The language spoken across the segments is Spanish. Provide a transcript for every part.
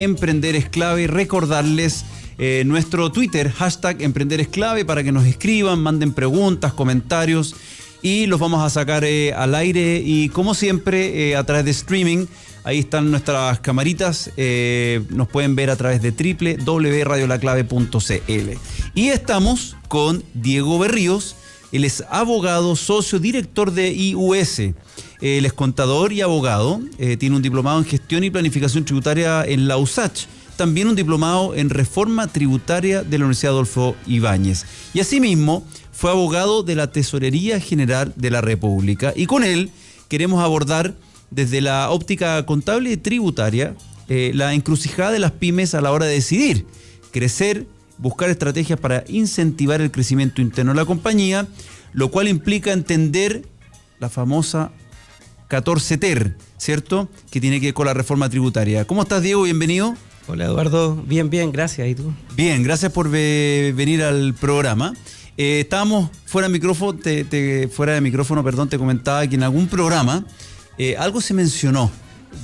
Emprender es clave. Recordarles nuestro Twitter, #Emprender es clave, para que nos escriban, manden preguntas, comentarios y los vamos a sacar al aire. Y como siempre, a través de streaming, ahí están nuestras camaritas, nos pueden ver a través de www.radiolaclave.cl. Y estamos con Diego Berríos. Él es abogado, socio, director de IUS. Él es contador y abogado, tiene un diplomado en gestión y planificación tributaria en la USACH, también un diplomado en reforma tributaria de la Universidad Adolfo Ibáñez. Y asimismo fue abogado de la Tesorería General de la República. Y con él queremos abordar desde la óptica contable y tributaria la encrucijada de las pymes a la hora de decidir crecer, buscar estrategias para incentivar el crecimiento interno de la compañía, lo cual implica entender la famosa 14 TER, ¿cierto? Que tiene que ver con la reforma tributaria. ¿Cómo estás, Diego? Bienvenido. Hola, Eduardo. Bien, gracias. ¿Y tú? Bien, gracias por venir al programa. Estábamos fuera de micrófono, te comentaba que en algún programa algo se mencionó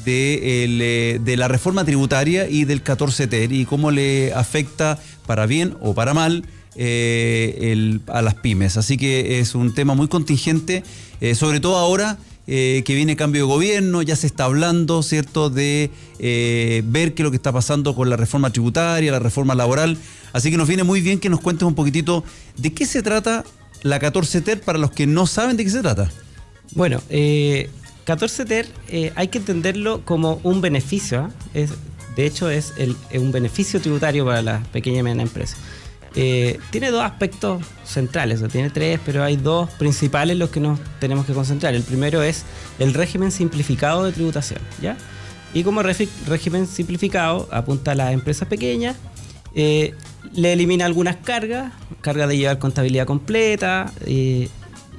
de la reforma tributaria y del 14 TER y cómo le afecta para bien o para mal a las pymes. Así que es un tema muy contingente, sobre todo ahora que viene cambio de gobierno, ya se está hablando, ¿cierto?, de ver qué es lo que está pasando con la reforma tributaria, la reforma laboral. Así que nos viene muy bien que nos cuentes un poquitito de qué se trata la 14 TER para los que no saben de qué se trata. Bueno, 14 TER hay que entenderlo como un beneficio, ¿eh? De hecho es un beneficio tributario para las pequeñas y medianas empresas. Tiene dos aspectos centrales, o tiene tres, pero hay dos principales en los que nos tenemos que concentrar. El primero es el régimen simplificado de tributación, ¿ya? Y como régimen simplificado apunta a las empresas pequeñas, le elimina algunas cargas de llevar contabilidad completa y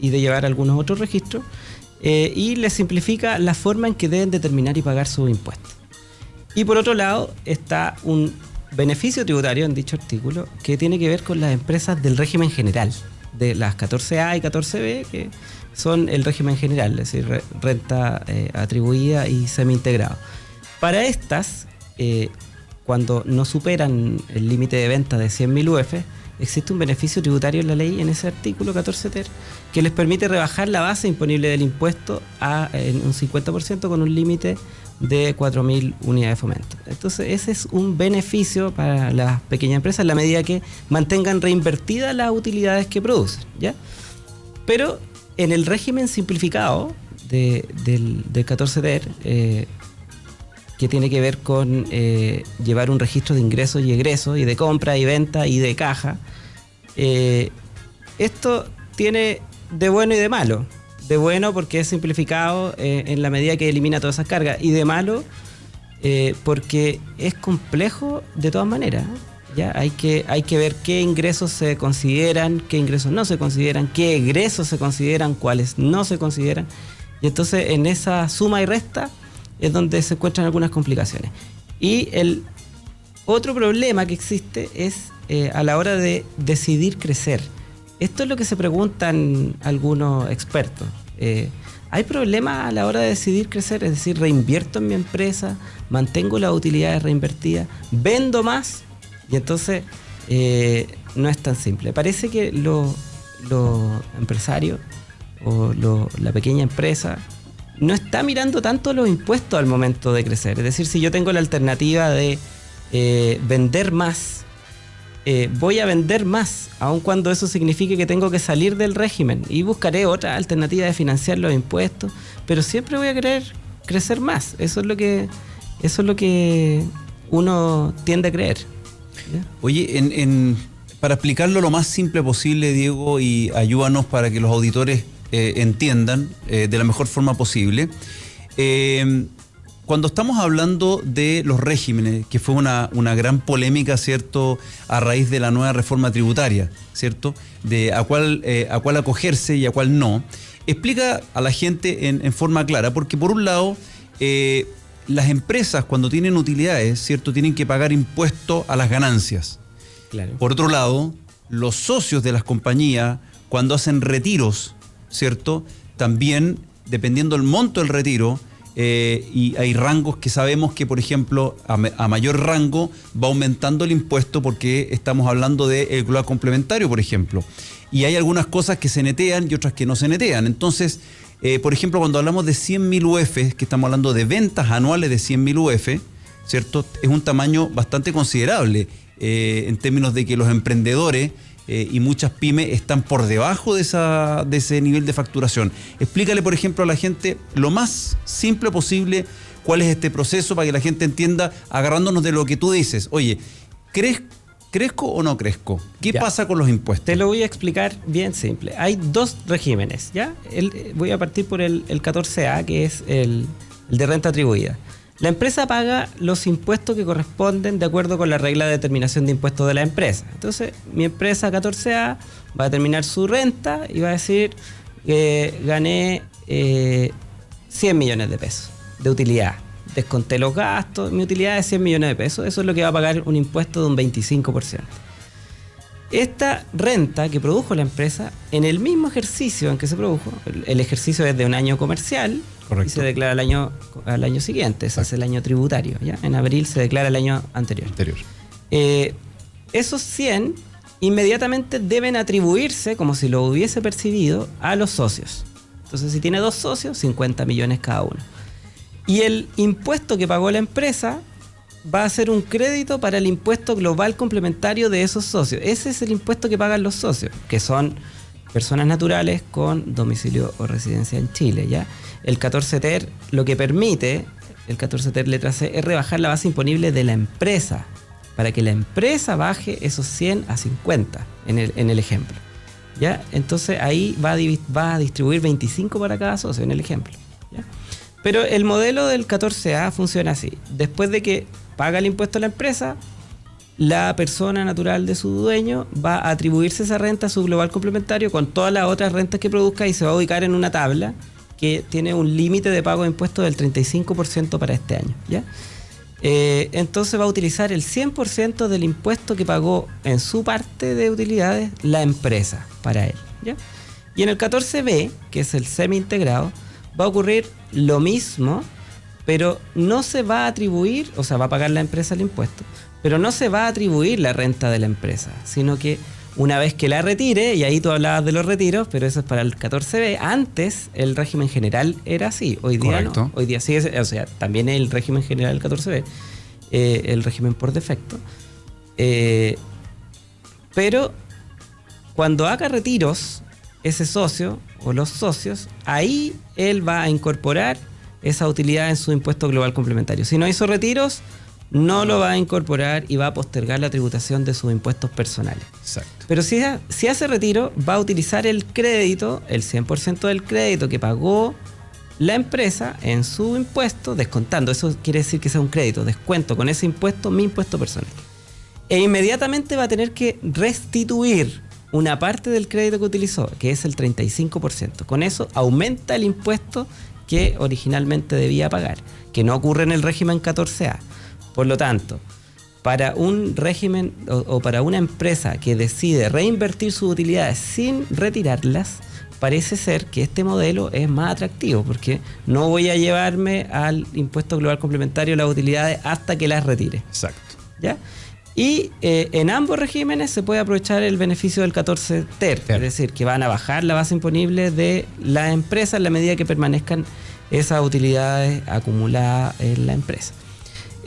de llevar algunos otros registros, y le simplifica la forma en que deben determinar y pagar sus impuestos. Y por otro lado está un beneficio tributario en dicho artículo que tiene que ver con las empresas del régimen general, de las 14A y 14B, que son el régimen general, es decir, renta atribuida y semi-integrado. Para estas, cuando no superan el límite de venta de 100.000 UF, existe un beneficio tributario en la ley, en ese artículo 14 TER, que les permite rebajar la base imponible del impuesto en un 50% con un límite de 4.000 unidades de fomento. Entonces ese es un beneficio para las pequeñas empresas en la medida que mantengan reinvertidas las utilidades que producen, ¿ya? Pero en el régimen simplificado del 14 TER, que tiene que ver con llevar un registro de ingresos y egresos y de compra y venta y de caja, esto tiene de bueno y de malo. De bueno porque es simplificado en la medida que elimina todas esas cargas, y de malo porque es complejo de todas maneras, ¿ya? Hay que ver qué ingresos se consideran, qué ingresos no se consideran, qué egresos se consideran, cuáles no se consideran, y entonces en esa suma y resta es donde se encuentran algunas complicaciones. Y el otro problema que existe es a la hora de decidir crecer. Esto es lo que se preguntan algunos expertos. ¿Hay problemas a la hora de decidir crecer? Es decir, ¿reinvierto en mi empresa? ¿Mantengo las utilidades reinvertidas? ¿Vendo más? Y entonces no es tan simple. Parece que los empresarios o la pequeña empresa no está mirando tanto los impuestos al momento de crecer. Es decir, si yo tengo la alternativa de vender más, voy a vender más, aun cuando eso signifique que tengo que salir del régimen, y buscaré otra alternativa de financiar los impuestos, pero siempre voy a querer crecer más. Eso es lo que uno tiende a creer, ¿ya? Oye, para explicarlo lo más simple posible, Diego, y ayúdanos para que los auditores entiendan de la mejor forma posible. Cuando estamos hablando de los regímenes, que fue una gran polémica, ¿cierto?, a raíz de la nueva reforma tributaria, ¿cierto?, de a cuál acogerse y a cuál no, explica a la gente en forma clara, porque por un lado, las empresas cuando tienen utilidades, ¿cierto?, tienen que pagar impuestos a las ganancias. Claro. Por otro lado, los socios de las compañías, cuando hacen retiros, ¿cierto?, también, dependiendo del monto del retiro, y hay rangos que sabemos que, por ejemplo, a mayor rango va aumentando el impuesto porque estamos hablando del global complementario, por ejemplo. Y hay algunas cosas que se netean y otras que no se netean. Entonces, por ejemplo, cuando hablamos de 100.000 UF, que estamos hablando de ventas anuales de 100.000 UF, ¿cierto? Es un tamaño bastante considerable en términos de que los emprendedores y muchas pymes están por debajo de ese nivel de facturación. Explícale, por ejemplo, a la gente lo más simple posible cuál es este proceso para que la gente entienda, agarrándonos de lo que tú dices. Oye, ¿crezco o no crezco? ¿Qué pasa con los impuestos? Te lo voy a explicar bien simple. Hay dos regímenes, ¿ya? Voy a partir por el 14A, que es el de renta atribuida. La empresa paga los impuestos que corresponden de acuerdo con la regla de determinación de impuestos de la empresa. Entonces, mi empresa 14A va a determinar su renta y va a decir que gané 100 millones de pesos de utilidad. Desconté los gastos, mi utilidad es 100 millones de pesos. Eso es lo que va a pagar un impuesto de un 25%. Esta renta que produjo la empresa, en el mismo ejercicio en que se produjo, el ejercicio es de un año comercial. Correcto. Y se declara al año siguiente, ese es el año tributario, ¿ya? En abril se declara el año anterior. Esos 100 inmediatamente deben atribuirse, como si lo hubiese percibido, a los socios. Entonces, si tiene 2 socios, 50 millones cada uno. Y el impuesto que pagó la empresa va a ser un crédito para el impuesto global complementario de esos socios. Ese es el impuesto que pagan los socios, que son personas naturales con domicilio o residencia en Chile, ¿ya? El 14 ter lo que permite, el 14 ter letra C, es rebajar la base imponible de la empresa, para que la empresa baje esos 100 a 50, en el ejemplo, ¿ya? Entonces ahí va a distribuir 25 para cada socio, en el ejemplo, ¿ya? Pero el modelo del 14A funciona así. Después de que paga el impuesto a la empresa, la persona natural de su dueño va a atribuirse esa renta a su global complementario con todas las otras rentas que produzca y se va a ubicar en una tabla que tiene un límite de pago de impuestos del 35% para este año, ¿ya? Entonces va a utilizar el 100% del impuesto que pagó en su parte de utilidades la empresa para él, ¿ya? Y en el 14B, que es el semi-integrado, va a ocurrir lo mismo, pero no se va a atribuir, o sea, va a pagar la empresa el impuesto, pero no se va a atribuir la renta de la empresa, sino que una vez que la retire, y ahí tú hablabas de los retiros, pero eso es para el 14B, antes el régimen general era así, hoy día correcto. No, hoy día sigue, o sea, también el régimen general del 14B, el régimen por defecto, pero cuando haga retiros, ese socio o los socios, ahí él va a incorporar esa utilidad en su impuesto global complementario. Si no hizo retiros, no lo va a incorporar y va a postergar la tributación de sus impuestos personales. Exacto. Pero si hace retiro, va a utilizar el crédito, el 100% del crédito que pagó la empresa en su impuesto, descontando. Eso quiere decir que sea un crédito, descuento con ese impuesto, mi impuesto personal. E inmediatamente va a tener que restituir una parte del crédito que utilizó, que es el 35%. Con eso aumenta el impuesto que originalmente debía pagar, que no ocurre en el régimen 14A. Por lo tanto, para un régimen o para una empresa que decide reinvertir sus utilidades sin retirarlas, parece ser que este modelo es más atractivo, porque no voy a llevarme al impuesto global complementario las utilidades hasta que las retire. Exacto. ¿Ya? Y en ambos regímenes se puede aprovechar el beneficio del 14 ter, es decir, que van a bajar la base imponible de la empresa en la medida que permanezcan esas utilidades acumuladas en la empresa.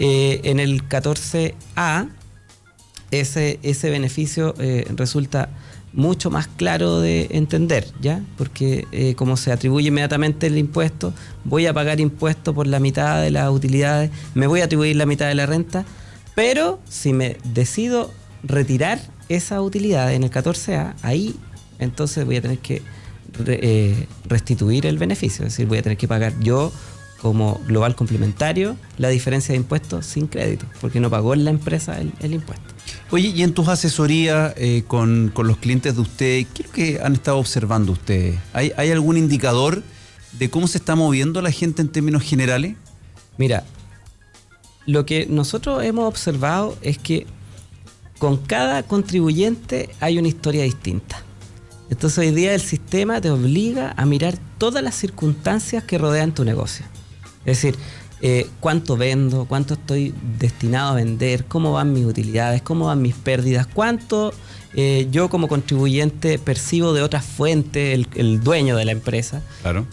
En el 14A, ese beneficio resulta mucho más claro de entender, ¿ya? Porque como se atribuye inmediatamente el impuesto, voy a pagar impuesto por la mitad de las utilidades, me voy a atribuir la mitad de la renta, pero si me decido retirar esa utilidad en el 14A, ahí entonces voy a tener que restituir el beneficio, es decir, voy a tener que pagar yo como global complementario la diferencia de impuestos sin crédito, porque no pagó en la empresa el impuesto. Oye, y en tus asesorías con los clientes de ustedes, ¿qué es lo que han estado observando ustedes? ¿Hay algún indicador de cómo se está moviendo la gente en términos generales? Mira, lo que nosotros hemos observado es que con cada contribuyente hay una historia distinta. Entonces hoy día el sistema te obliga a mirar todas las circunstancias que rodean tu negocio. Es decir, cuánto vendo, cuánto estoy destinado a vender, cómo van mis utilidades, cómo van mis pérdidas, cuánto yo como contribuyente percibo de otras fuentes, el dueño de la empresa. Claro.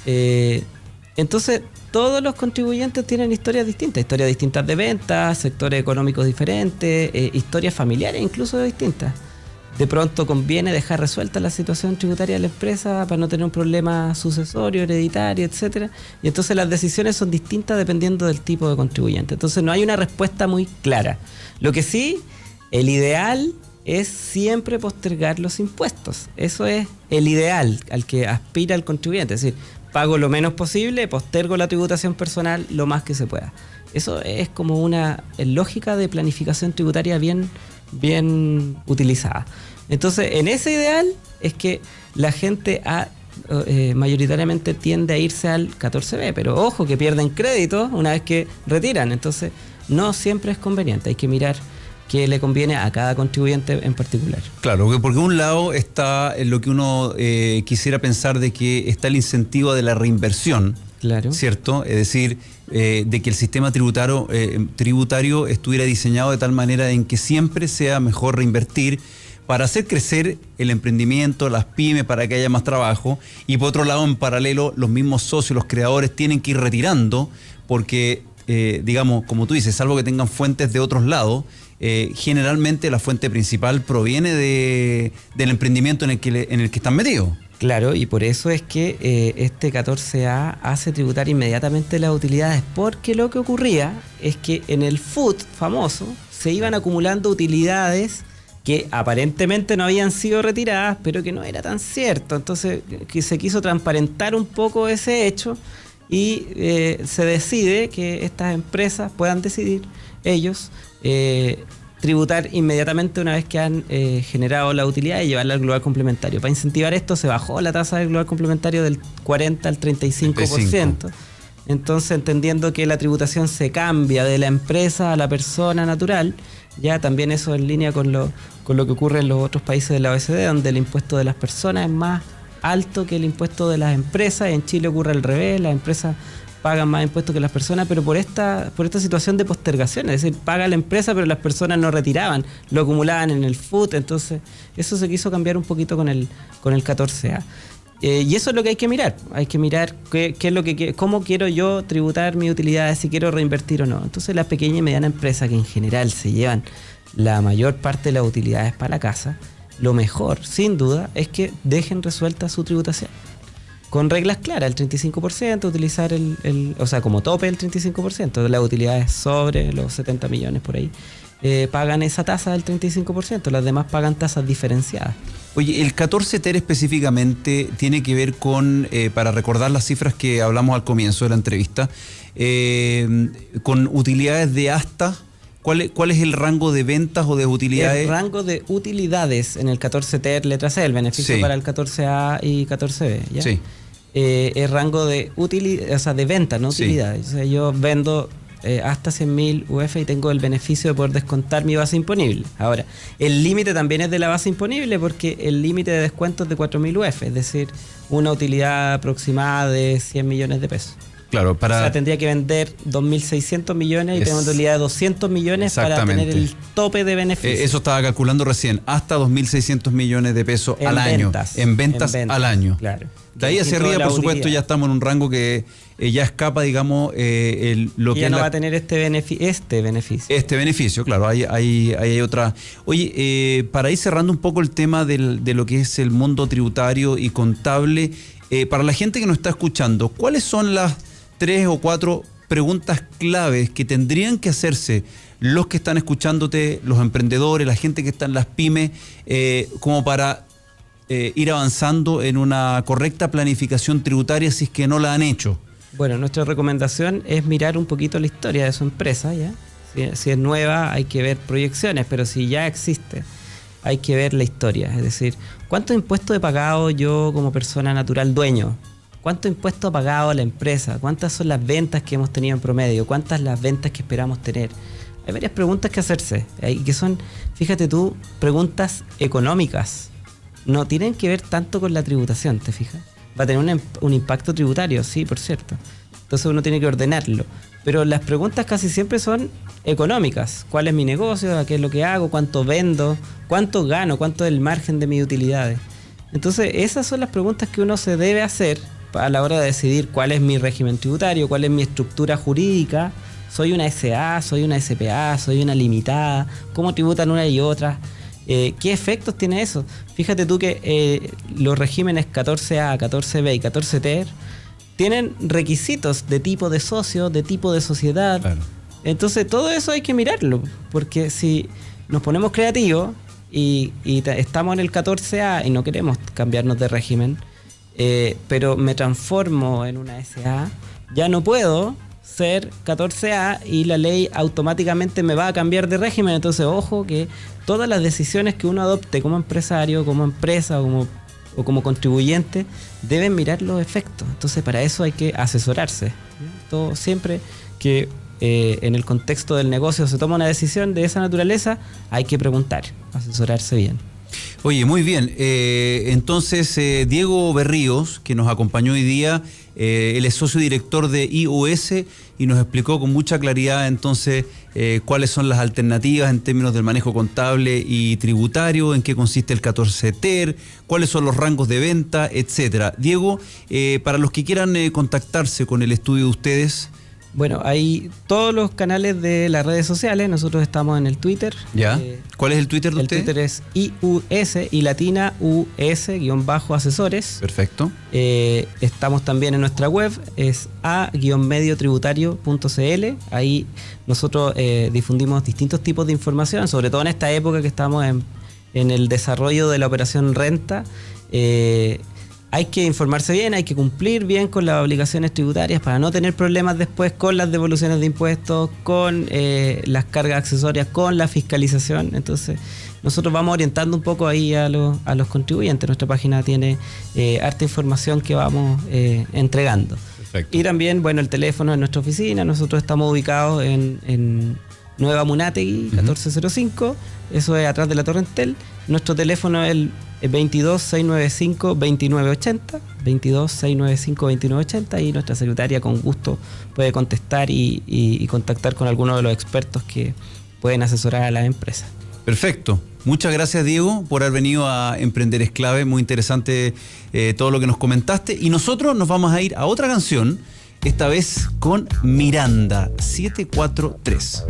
Entonces, todos los contribuyentes tienen historias distintas de ventas, sectores económicos diferentes, historias familiares incluso distintas. De pronto conviene dejar resuelta la situación tributaria de la empresa para no tener un problema sucesorio, hereditario, etcétera. Y entonces las decisiones son distintas dependiendo del tipo de contribuyente. Entonces no hay una respuesta muy clara. Lo que sí, el ideal es siempre postergar los impuestos. Eso es el ideal al que aspira el contribuyente. Es decir, pago lo menos posible, postergo la tributación personal lo más que se pueda. Eso es como una lógica de planificación tributaria bien utilizada. Entonces, en ese ideal es que la gente mayoritariamente tiende a irse al 14B, pero ojo que pierden crédito una vez que retiran. Entonces, no siempre es conveniente. Hay que mirar qué le conviene a cada contribuyente en particular. Claro, porque un lado está en lo que uno quisiera pensar de que está el incentivo de la reinversión, claro, ¿cierto? Es decir, de que el sistema tributario estuviera diseñado de tal manera en que siempre sea mejor reinvertir para hacer crecer el emprendimiento, las pymes, para que haya más trabajo. Y por otro lado, en paralelo, los mismos socios, los creadores tienen que ir retirando porque, digamos, como tú dices, salvo que tengan fuentes de otros lados, generalmente la fuente principal proviene del emprendimiento en el que están metidos. Claro, y por eso es que este 14A hace tributar inmediatamente las utilidades, porque lo que ocurría es que en el FUT famoso se iban acumulando utilidades que aparentemente no habían sido retiradas, pero que no era tan cierto. Entonces que se quiso transparentar un poco ese hecho y se decide que estas empresas puedan decidir ellos tributar inmediatamente una vez que han generado la utilidad y llevarla al global complementario. Para incentivar esto se bajó la tasa del global complementario del 40 al 35%. Entonces, entendiendo que la tributación se cambia de la empresa a la persona natural, ya también eso en línea con lo que ocurre en los otros países de la OECD, donde el impuesto de las personas es más alto que el impuesto de las empresas. En Chile ocurre al revés, las empresas pagan más impuestos que las personas, pero por esta situación de postergación, es decir, paga la empresa, pero las personas no retiraban, lo acumulaban en el FUT. Entonces eso se quiso cambiar un poquito con el 14A. Y eso es lo que hay que mirar qué es lo que cómo quiero yo tributar mis utilidades, si quiero reinvertir o no. Entonces las pequeñas y medianas empresas, que en general se llevan la mayor parte de las utilidades para la casa, lo mejor, sin duda, es que dejen resuelta su tributación con reglas claras, el 35%, utilizar o sea, como tope el 35%, de las utilidades sobre los 70 millones por ahí, pagan esa tasa del 35%, las demás pagan tasas diferenciadas. Oye, el 14 TER específicamente tiene que ver con, para recordar las cifras que hablamos al comienzo de la entrevista, con utilidades de hasta... ¿Cuál es el rango de ventas o de utilidades? El rango de utilidades en el 14 TER, letra C, el beneficio para el 14A y 14B. ¿Ya? Sí. El rango de de ventas, no utilidades. Sí. O sea, yo vendo hasta 100.000 UF y tengo el beneficio de poder descontar mi base imponible. Ahora, el límite también es de la base imponible, porque el límite de descuento es de 4.000 UF, es decir, una utilidad aproximada de 100 millones de pesos. Claro, o sea, tendría que vender 2.600 millones y tengo una utilidad de 200 millones para tener el tope de beneficio. Eso estaba calculando recién, hasta 2.600 millones de pesos al año. En ventas al año. Claro. De ahí hacia arriba, por supuesto, ya estamos en un rango que ya escapa, digamos, lo que ya no va a tener este beneficio. Este beneficio, claro, hay otra. Oye, para ir cerrando un poco el tema de lo que es el mundo tributario y contable, para la gente que nos está escuchando, ¿cuáles son las 3 o 4 preguntas claves que tendrían que hacerse los que están escuchándote, los emprendedores, la gente que está en las pymes, como para ir avanzando en una correcta planificación tributaria si es que no la han hecho? Bueno, nuestra recomendación es mirar un poquito la historia de su empresa, ¿ya? Si es nueva hay que ver proyecciones, pero si ya existe hay que ver la historia. Es decir, ¿cuántos impuestos he pagado yo como persona natural dueño? ¿Cuánto impuesto ha pagado la empresa? ¿Cuántas son las ventas que hemos tenido en promedio? ¿Cuántas las ventas que esperamos tener? Hay varias preguntas que hacerse, y que son, fíjate tú, preguntas económicas. No tienen que ver tanto con la tributación, ¿te fijas? Va a tener un impacto tributario, sí, por cierto. Entonces uno tiene que ordenarlo. Pero las preguntas casi siempre son económicas. ¿Cuál es mi negocio? ¿Qué es lo que hago? ¿Cuánto vendo? ¿Cuánto gano? ¿Cuánto es el margen de mis utilidades? Entonces esas son las preguntas que uno se debe hacer a la hora de decidir cuál es mi régimen tributario, cuál es mi estructura jurídica. ¿Soy una SA? ¿Soy una SPA? ¿Soy una limitada? ¿Cómo tributan una y otra? ¿Qué efectos tiene eso? Fíjate tú que los regímenes 14A, 14B y 14 TER tienen requisitos de tipo de socio, de tipo de sociedad. Claro. Entonces todo eso hay que mirarlo, porque si nos ponemos creativos y estamos en el 14A y no queremos cambiarnos de régimen, pero me transformo en una SA, ya no puedo ser 14A y la ley automáticamente me va a cambiar de régimen. Entonces, ojo que todas las decisiones que uno adopte como empresario, como empresa o como contribuyente deben mirar los efectos. Entonces, para eso hay que asesorarse. Todo, siempre que en el contexto del negocio se toma una decisión de esa naturaleza, hay que preguntar, asesorarse bien. Oye, muy bien. Entonces, Diego Berríos, que nos acompañó hoy día, él es socio director de IUS y nos explicó con mucha claridad entonces cuáles son las alternativas en términos del manejo contable y tributario, en qué consiste el 14 TER, cuáles son los rangos de venta, etcétera. Diego, para los que quieran contactarse con el estudio de ustedes. Bueno, hay todos los canales de las redes sociales. Nosotros estamos en el Twitter. ¿Ya? ¿Cuál es el Twitter de ustedes? El Twitter es IUS y latina US-asesores. Perfecto. Estamos también en nuestra web, es a-mediotributario.cl. Ahí nosotros difundimos distintos tipos de información, sobre todo en esta época que estamos en el desarrollo de la operación renta. Hay que informarse bien, hay que cumplir bien con las obligaciones tributarias para no tener problemas después con las devoluciones de impuestos, con las cargas accesorias, con la fiscalización. Entonces, nosotros vamos orientando un poco ahí a los contribuyentes. Nuestra página tiene harta información que vamos entregando. Perfecto. Y también, bueno, el teléfono en nuestra oficina. Nosotros estamos ubicados en Nueva Munátegui, 1405. Eso es atrás de la Torre Entel. Nuestro teléfono es el 22-695-2980, 22-695-2980, y nuestra secretaria con gusto puede contestar y contactar con alguno de los expertos que pueden asesorar a las empresas. Perfecto. Muchas gracias, Diego, por haber venido a Emprender es Clave. Muy interesante todo lo que nos comentaste. Y nosotros nos vamos a ir a otra canción, esta vez con Miranda 743.